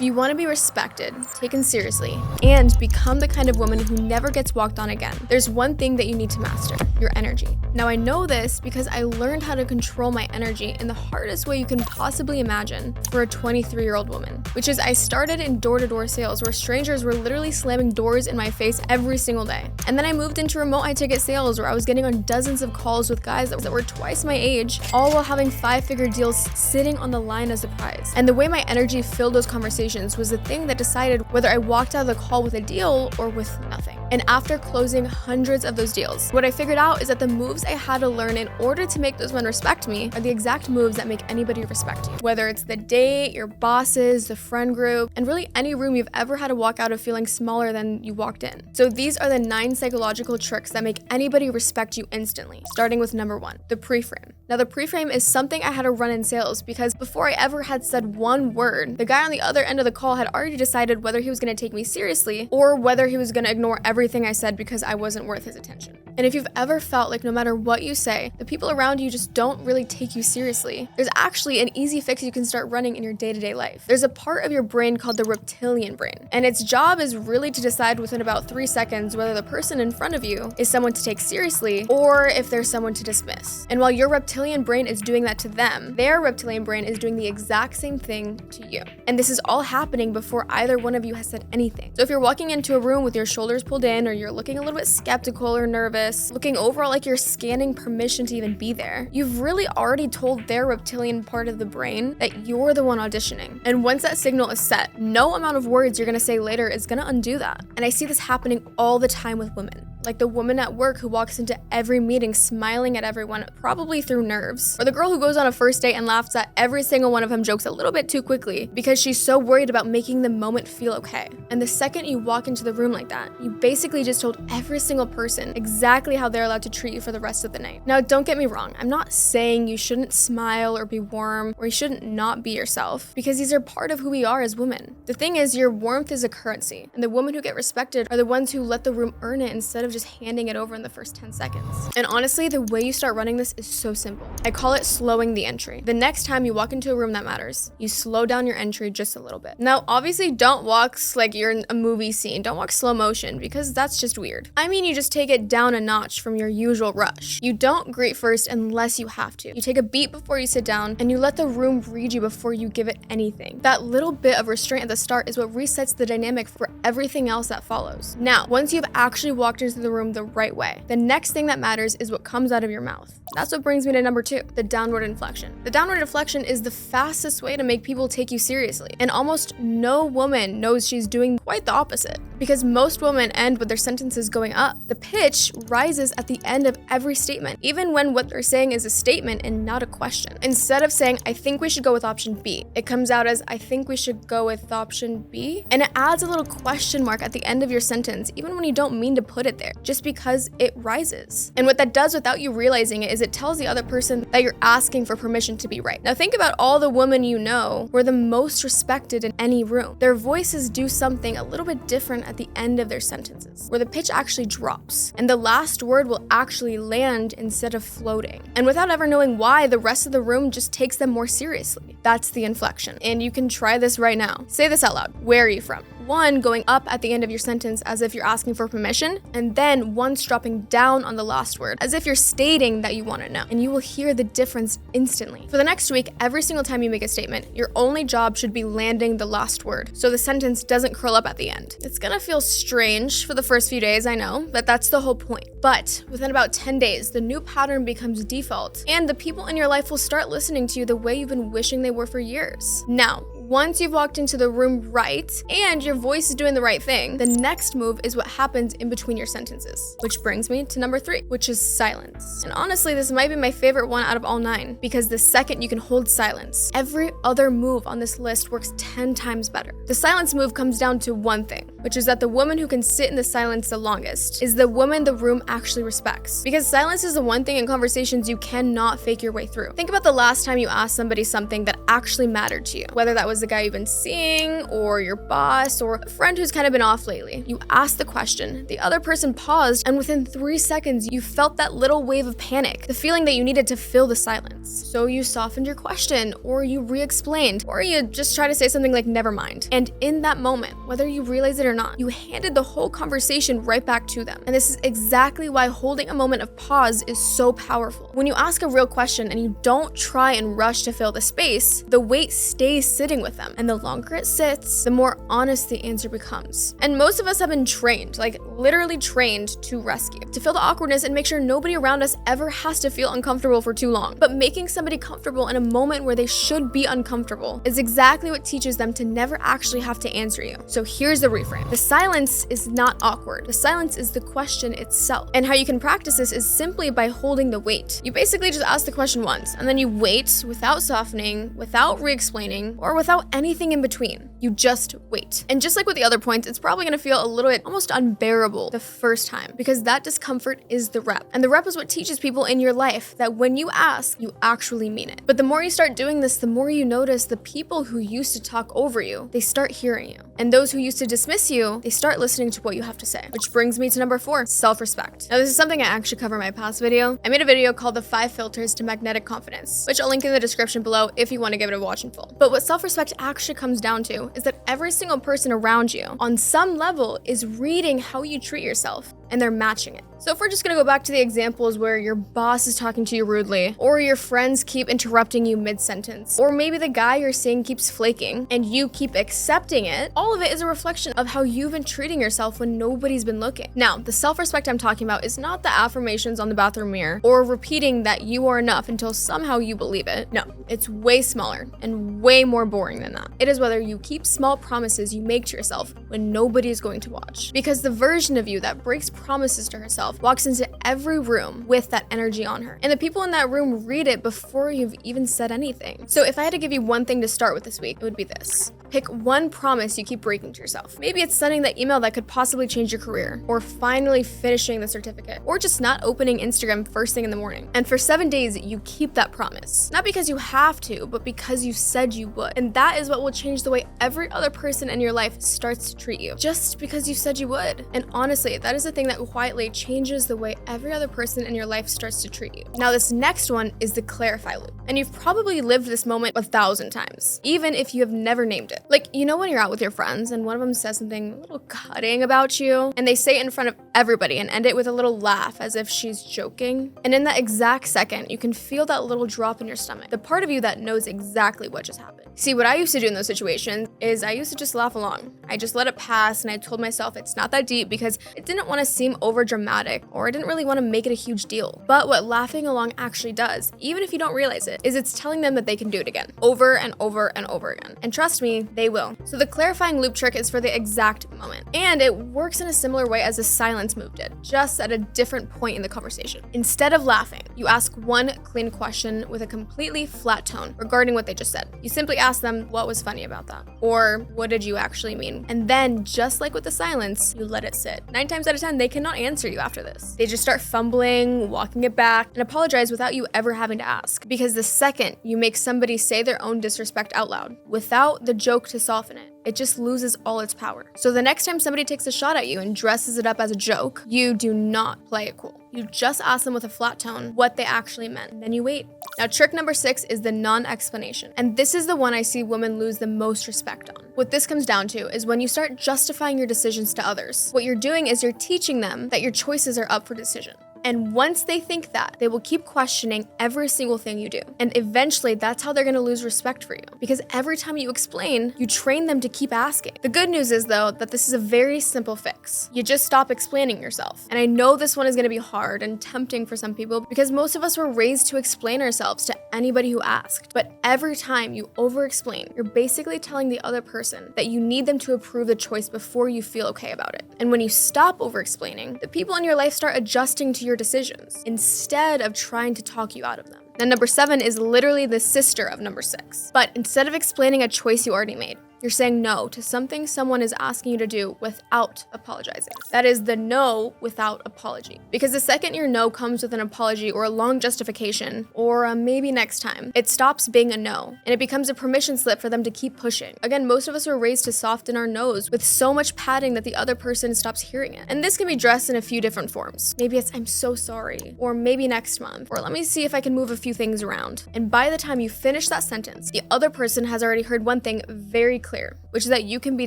you want to be respected, taken seriously, and become the kind of woman who never gets walked on again, there's one thing that you need to master: your energy. Now, I know this because I learned how to control my energy in the hardest way you can possibly imagine for a 23-year-old woman, which is I started in door-to-door sales where strangers were literally slamming doors in my face every single day. And then I moved into remote high-ticket sales where I was getting on dozens of calls with guys that were twice my age, all while having 5-figure deals sitting on the line as a prize. And the way my energy filled those conversations was the thing that decided whether I walked out of the call with a deal or with nothing. And after closing hundreds of those deals, what I figured out is that the moves I had to learn in order to make those men respect me are the exact moves that make anybody respect you. Whether it's the date, your bosses, the friend group, and really any room you've ever had to walk out of feeling smaller than you walked in. So these are the 9 psychological tricks that make anybody respect you instantly, starting with number 1, the pre-frame. Now, the pre-frame is something I had to run in sales because before I ever had said one word, the guy on the other end of the call had already decided whether he was going to take me seriously or whether he was going to ignore everything I said because I wasn't worth his attention. And if you've ever felt like no matter what you say, the people around you just don't really take you seriously, there's actually an easy fix you can start running in your day-to-day life. There's a part of your brain called the reptilian brain, and its job is really to decide within about 3 seconds whether the person in front of you is someone to take seriously or if there's someone to dismiss. And while your reptilian brain is doing that to them, their reptilian brain is doing the exact same thing to you. And this is all happening before either one of you has said anything. So if you're walking into a room with your shoulders pulled in, or you're looking a little bit skeptical or nervous, looking overall like you're scanning permission to even be there, you've really already told their reptilian part of the brain that you're the one auditioning. And once that signal is set, no amount of words you're gonna say later is gonna undo that. And I see this happening all the time with women. Like the woman at work who walks into every meeting smiling at everyone, probably through nerves. Or the girl who goes on a first date and laughs at every single one of them jokes a little bit too quickly because she's so worried about making the moment feel okay. And the second you walk into the room like that, you basically just told every single person exactly how they're allowed to treat you for the rest of the night. Now, don't get me wrong. I'm not saying you shouldn't smile or be warm or you shouldn't not be yourself, because these are part of who we are as women. The thing is, your warmth is a currency, and the women who get respected are the ones who let the room earn it instead of just handing it over in the first 10 seconds. And honestly, the way you start running this is so simple. I call it slowing the entry. The next time you walk into a room that matters, you slow down your entry just a little bit. Now, obviously, don't walk like you're in a movie scene. Don't walk slow motion, because that's just weird. I mean, you just take it down a notch from your usual rush. You don't greet first unless you have to. You take a beat before you sit down, and you let the room read you before you give it anything. That little bit of restraint at the start is what resets the dynamic for everything else that follows. Now, once you've actually walked into the room the right way, the next thing that matters is what comes out of your mouth. That's what brings me to number 2, the downward inflection. The downward inflection is the fastest way to make people take you seriously, and almost no woman knows she's doing quite the opposite, because most women end with their sentences going up. The pitch rises at the end of every statement, even when what they're saying is a statement and not a question. Instead of saying, "I think we should go with option B," it comes out as, "I think we should go with option B," and it adds a little question mark at the end of your sentence, even when you don't mean to put it there, just because it rises. And what that does without you realizing it is it tells the other person that you're asking for permission to be right. Now think about all the women you know who are the most respected in any room. Their voices do something a little bit different at the end of their sentences, where the pitch actually drops, and the last word will actually land instead of floating. And without ever knowing why, the rest of the room just takes them more seriously. That's the inflection. And you can try this right now. Say this out loud. Where are you from? 1 going up at the end of your sentence as if you're asking for permission, and then once dropping down on the last word as if you're stating that you want to know, and you will hear the difference instantly. For the next week, every single time you make a statement, your only job should be landing the last word so the sentence doesn't curl up at the end. It's gonna feel strange for the first few days, I know, but that's the whole point. But within about 10 days, the new pattern becomes default, and the people in your life will start listening to you the way you've been wishing they were for years. Now, once you've walked into the room right and your voice is doing the right thing, the next move is what happens in between your sentences, which brings me to number 3, which is silence. And honestly, this might be my favorite one out of all 9, because the second you can hold silence, every other move on this list works 10 times better. The silence move comes down to one thing, which is that the woman who can sit in the silence the longest is the woman the room actually respects. Because silence is the one thing in conversations you cannot fake your way through. Think about the last time you asked somebody something that actually mattered to you, whether that was the guy you've been seeing, or your boss, or a friend who's kind of been off lately. You asked the question, the other person paused, and within 3 seconds, you felt that little wave of panic, the feeling that you needed to fill the silence. So you softened your question, or you re-explained, or you just try to say something like, never mind. And in that moment, whether you realize it or not, you handed the whole conversation right back to them. And this is exactly why holding a moment of pause is so powerful. When you ask a real question and you don't try and rush to fill the space, the weight stays sitting with them. And the longer it sits, the more honest the answer becomes. And most of us have been trained, like literally trained to rescue, to fill the awkwardness and make sure nobody around us ever has to feel uncomfortable for too long. But making somebody comfortable in a moment where they should be uncomfortable is exactly what teaches them to never actually have to answer you. So here's the reframe. The silence is not awkward. The silence is the question itself. And how you can practice this is simply by holding the weight. You basically just ask the question once, and then you wait without softening, without re-explaining, or without anything in between. You just wait. And just like with the other points, it's probably gonna feel a little bit almost unbearable the first time, because that discomfort is the rep. And the rep is what teaches people in your life that when you ask, you actually mean it. But the more you start doing this, the more you notice the people who used to talk over you, they start hearing you. And those who used to dismiss you, they start listening to what you have to say. Which brings me to number 4, self-respect. Now this is something I actually cover in my past video. I made a video called the 5 filters to magnetic confidence, which I'll link in the description below if you want to give it a watch in full. But what self-respect actually comes down to is that every single person around you on some level is reading how you treat yourself, and they're matching it. So if we're just gonna go back to the examples where your boss is talking to you rudely, or your friends keep interrupting you mid-sentence, or maybe the guy you're seeing keeps flaking and you keep accepting it, all of it is a reflection of how you've been treating yourself when nobody's been looking. Now, the self-respect I'm talking about is not the affirmations on the bathroom mirror or repeating that you are enough until somehow you believe it. No, it's way smaller and way more boring than that. It is whether you keep small promises you make to yourself when nobody is going to watch. Because the version of you that breaks promises to herself walks into every room with that energy on her. And the people in that room read it before you've even said anything. So if I had to give you one thing to start with this week, it would be this. Pick one promise you keep breaking to yourself. Maybe it's sending that email that could possibly change your career, or finally finishing the certificate, or just not opening Instagram first thing in the morning. And for 7 days, you keep that promise. Not because you have to, but because you said you would. And that is what will change the way every other person in your life starts to treat you, just because you said you would. And honestly, that is the thing that quietly changes the way every other person in your life starts to treat you. Now, this next one is the clarify loop. And you've probably lived this moment 1,000 times, even if you have never named it. Like, you know when you're out with your friends and one of them says something a little cutting about you, and they say it in front of everybody and end it with a little laugh as if she's joking? And in that exact second, you can feel that little drop in your stomach, the part of you that knows exactly what just happened. See, what I used to do in those situations is I used to just laugh along. I just let it pass, and I told myself it's not that deep because it didn't want to seem over dramatic, or I didn't really want to make it a huge deal. But what laughing along actually does, even if you don't realize it, is it's telling them that they can do it again, over and over and over again. And trust me, they will. So the clarifying loop trick is for the exact moment. And it works in a similar way as the silence move did, just at a different point in the conversation. Instead of laughing, you ask one clean question with a completely flat tone regarding what they just said. You simply ask them, what was funny about that? Or what did you actually mean? And then, just like with the silence, you let it sit. 9 times out of 10, they cannot answer you after this. They just start fumbling, walking it back, and apologize without you ever having to ask. Because the second you make somebody say their own disrespect out loud, without the joke to soften it, it just loses all its power. So the next time somebody takes a shot at you and dresses it up as a joke, you do not play it cool. You just ask them with a flat tone what they actually meant, and then you wait. Now, trick number 6 is the non-explanation. And this is the one I see women lose the most respect on. What this comes down to is when you start justifying your decisions to others, what you're doing is you're teaching them that your choices are up for decision. And once they think that, they will keep questioning every single thing you do. And eventually, that's how they're gonna lose respect for you. Because every time you explain, you train them to keep asking. The good news is, though, that this is a very simple fix. You just stop explaining yourself. And I know this one is gonna be hard and tempting for some people because most of us were raised to explain ourselves to anybody who asked. But every time you over-explain, you're basically telling the other person that you need them to approve the choice before you feel okay about it. And when you stop over-explaining, the people in your life start adjusting to your decisions instead of trying to talk you out of them. Now, number 7 is literally the sister of number 6. But instead of explaining a choice you already made, You're saying no to something someone is asking you to do without apologizing. That is the no without apology. Because the second your no comes with an apology or a long justification or a maybe next time, it stops being a no and it becomes a permission slip for them to keep pushing. Again, most of us are raised to soften our no's with so much padding that the other person stops hearing it. And this can be dressed in a few different forms. Maybe it's "I'm so sorry," or "maybe next month," or "let me see if I can move a few things around." And by the time you finish that sentence, the other person has already heard one thing very clear, which is that you can be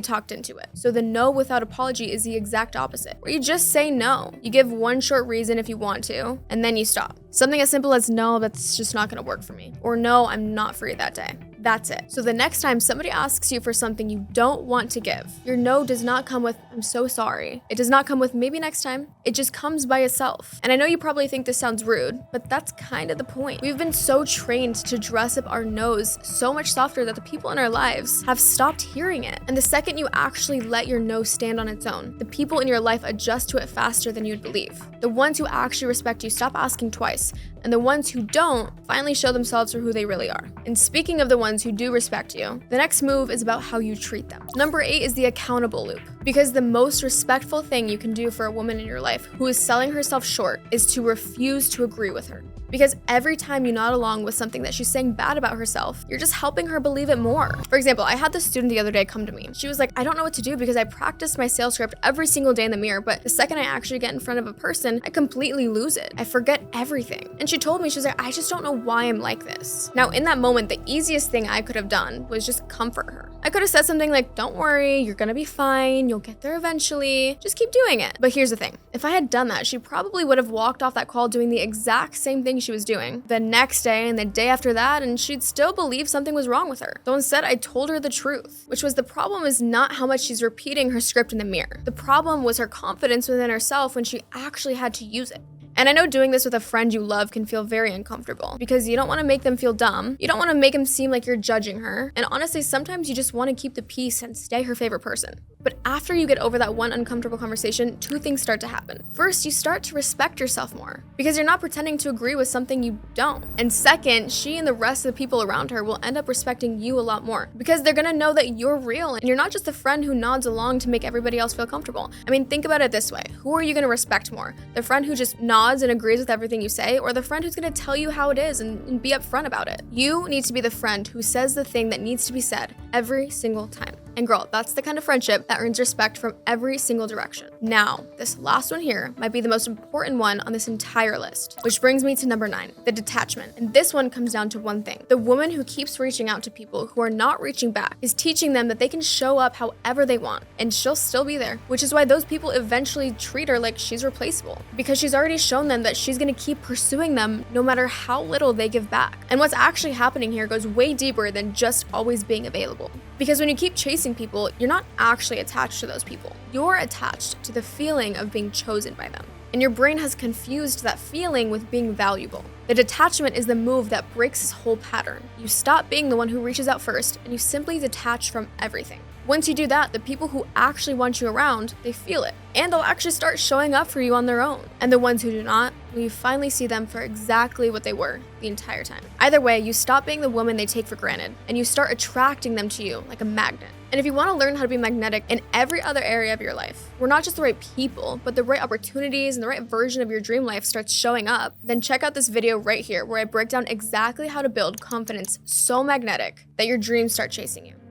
talked into it. So the no without apology is the exact opposite, where you just say no. You give one short reason if you want to, and then you stop. Something as simple as "no, that's just not gonna work for me," or "no, I'm not free that day." That's it. So the next time somebody asks you for something you don't want to give, your no does not come with "I'm so sorry." It does not come with "maybe next time." It just comes by itself. And I know you probably think this sounds rude, but that's kind of the point. We've been so trained to dress up our no's so much softer that the people in our lives have stopped hearing it. And the second you actually let your no stand on its own, the people in your life adjust to it faster than you'd believe. The ones who actually respect you stop asking twice, and the ones who don't finally show themselves for who they really are. And speaking of the ones who do respect you, the next move is about how you treat them. Number 8 is the accountable loop. Because the most respectful thing you can do for a woman in your life who is selling herself short is to refuse to agree with her. Because every time you nod along with something that she's saying bad about herself, you're just helping her believe it more. For example, I had this student the other day come to me. She was like, "I don't know what to do because I practice my sales script every single day in the mirror, but the second I actually get in front of a person, I completely lose it. I forget everything." And she told me, she was like, "I just don't know why I'm like this." Now, in that moment, the easiest thing I could have done was just comfort her. I could have said something like, "Don't worry, you're gonna be fine. You'll get there eventually. Just keep doing it." But here's the thing. If I had done that, she probably would have walked off that call doing the exact same thing she was doing the next day and the day after that, and she'd still believe something was wrong with her. So instead, I told her the truth, which was the problem is not how much she's repeating her script in the mirror. The problem was her confidence within herself when she actually had to use it. And I know doing this with a friend you love can feel very uncomfortable because you don't want to make them feel dumb. You don't want to make them seem like you're judging her. And honestly, sometimes you just want to keep the peace and stay her favorite person. But after you get over that one uncomfortable conversation, two things start to happen. First, you start to respect yourself more because you're not pretending to agree with something you don't. And second, she and the rest of the people around her will end up respecting you a lot more because they're gonna know that you're real and you're not just the friend who nods along to make everybody else feel comfortable. I mean, think about it this way. Who are you gonna respect more? The friend who just nods and agrees with everything you say, or the friend who's gonna tell you how it is and be upfront about it? You need to be the friend who says the thing that needs to be said every single time. And girl, that's the kind of friendship that earns respect from every single direction. Now, this last one here might be the most important one on this entire list, which brings me to number 9, the detachment. And this one comes down to one thing. The woman who keeps reaching out to people who are not reaching back is teaching them that they can show up however they want, and she'll still be there, which is why those people eventually treat her like she's replaceable, because she's already shown them that she's gonna keep pursuing them no matter how little they give back. And what's actually happening here goes way deeper than just always being available. Because when you keep chasing people, you're not actually attached to those people. You're attached to the feeling of being chosen by them. And your brain has confused that feeling with being valuable. The detachment is the move that breaks this whole pattern. You stop being the one who reaches out first, and you simply detach from everything. Once you do that, the people who actually want you around, they feel it. And they'll actually start showing up for you on their own. And the ones who do not, well, you finally see them for exactly what they were the entire time. Either way, you stop being the woman they take for granted, and you start attracting them to you like a magnet. And if you want to learn how to be magnetic in every other area of your life, where not just the right people, but the right opportunities and the right version of your dream life starts showing up, then check out this video right here where I break down exactly how to build confidence so magnetic that your dreams start chasing you.